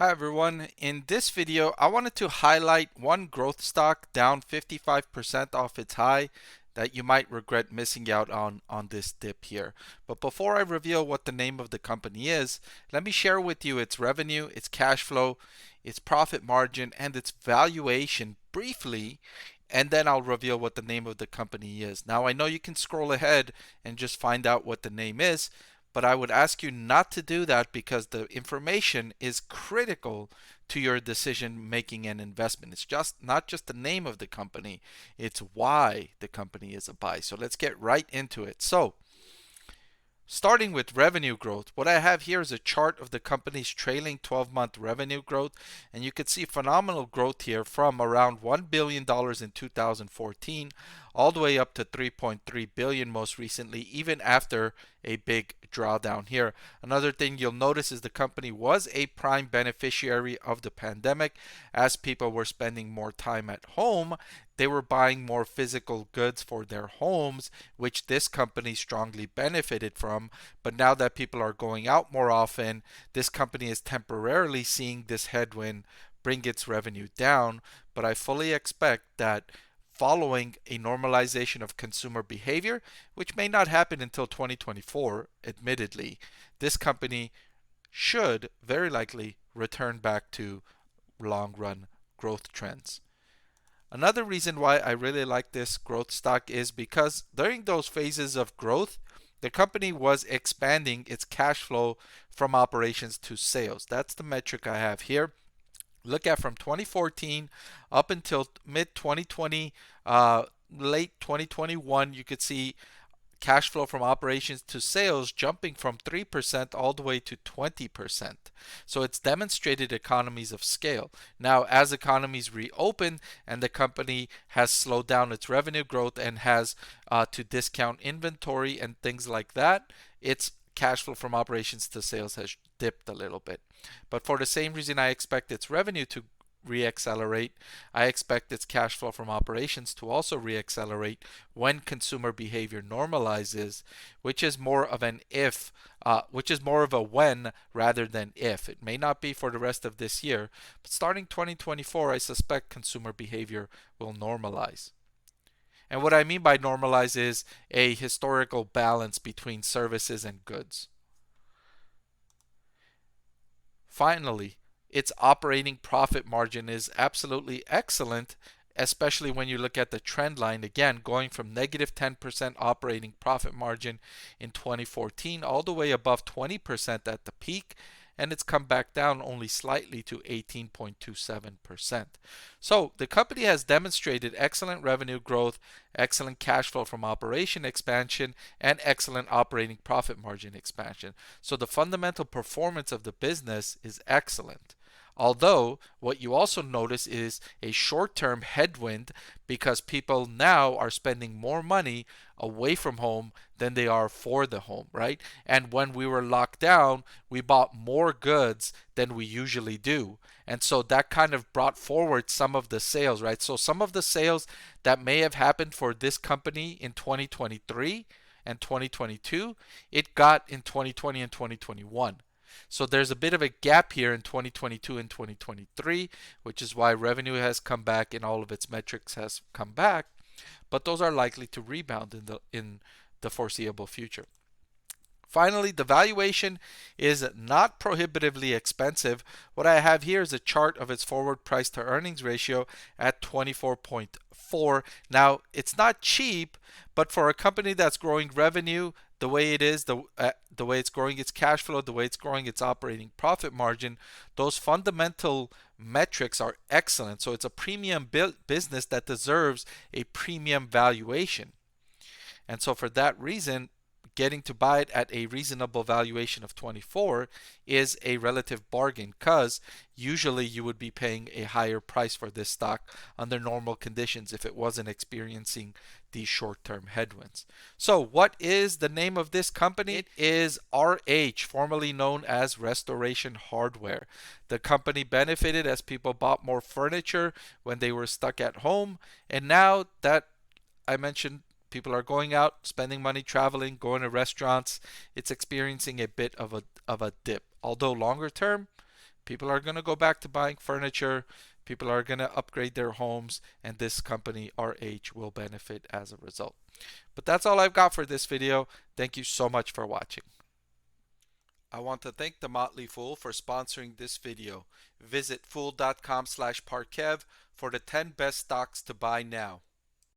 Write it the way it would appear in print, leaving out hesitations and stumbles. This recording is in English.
Hi everyone. In this video, I wanted to highlight one growth stock down 55% off its high that you might regret missing out on this dip here. But before I reveal what the name of the company is, let me share with you its revenue, its cash flow, its profit margin, and its valuation briefly, and then I'll reveal what the name of the company is. Now, I know you can scroll ahead and just find out what the name is, but I would ask you not to do that because the information is critical to your decision making and investment. It's just not just the name of the company, it's why the company is a buy. So let's get right into it. So, starting with revenue growth, what I have here is a chart of the company's trailing 12-month revenue growth, and you can see phenomenal growth here from around $1 billion in 2014 all the way up to 3.3 billion most recently, even after a big drawdown here. Another thing you'll notice is the company was a prime beneficiary of the pandemic. As people were spending more time at home, they were buying more physical goods for their homes, which this company strongly benefited from. But now that people are going out more often, this company is temporarily seeing this headwind bring its revenue down. But I fully expect that following a normalization of consumer behavior, which may not happen until 2024, admittedly, this company should very likely return back to long run growth trends. Another reason why I really like this growth stock is because during those phases of growth, the company was expanding its cash flow from operations to sales. That's the metric I have here. Look at from 2014 up until mid 2020, late 2021, you could see cash flow from operations to sales jumping from 3% all the way to 20%. So it's demonstrated economies of scale. Now, as economies reopen and the company has slowed down its revenue growth and has to discount inventory and things like that, its cash flow from operations to sales has dipped a little bit. But for the same reason I expect its revenue to reaccelerate, I expect its cash flow from operations to also reaccelerate when consumer behavior normalizes, which is more of an if, which is more of a when rather than if. It may not be for the rest of this year, but starting 2024, I suspect consumer behavior will normalize. And what I mean by normalize is a historical balance between services and goods. Finally, its operating profit margin is absolutely excellent, especially when you look at the trend line, again, going from negative 10% operating profit margin in 2014 all the way above 20% at the peak, and it's come back down only slightly to 18.27%. So the company has demonstrated excellent revenue growth, excellent cash flow from operation expansion, and excellent operating profit margin expansion. So the fundamental performance of the business is excellent. Although what you also notice is a short-term headwind because people now are spending more money away from home than they are for the home, right? And when we were locked down, we bought more goods than we usually do. And so that kind of brought forward some of the sales, right? So some of the sales that may have happened for this company in 2023 and 2022, it got in 2020 and 2021. So there's a bit of a gap here in 2022 and 2023, which is why revenue has come back and all of its metrics has come back, but those are likely to rebound in the foreseeable future. Finally, the valuation is not prohibitively expensive. What I have here is a chart of its forward price to earnings ratio at 24.4. Now, it's not cheap, but for a company that's growing revenue the way it is, the way it's growing its cash flow, the way it's growing its operating profit margin, those fundamental metrics are excellent. So it's a premium business that deserves a premium valuation. And so for that reason, getting to buy it at a reasonable valuation of 24 is a relative bargain because usually you would be paying a higher price for this stock under normal conditions if it wasn't experiencing these short-term headwinds. So what is the name of this company? It is RH, formerly known as Restoration Hardware. The company benefited as people bought more furniture when they were stuck at home, and now that I mentioned people are going out, spending money, traveling, going to restaurants, it's experiencing a bit of a dip. Although longer term, People are going to go back to buying furniture. People are going to upgrade their homes, and this company, RH, will benefit as a result. But that's all I've got for this video. Thank you so much for watching. I want to thank the Motley Fool for sponsoring this video. Visit fool.com/Parkev for the 10 best stocks to buy now.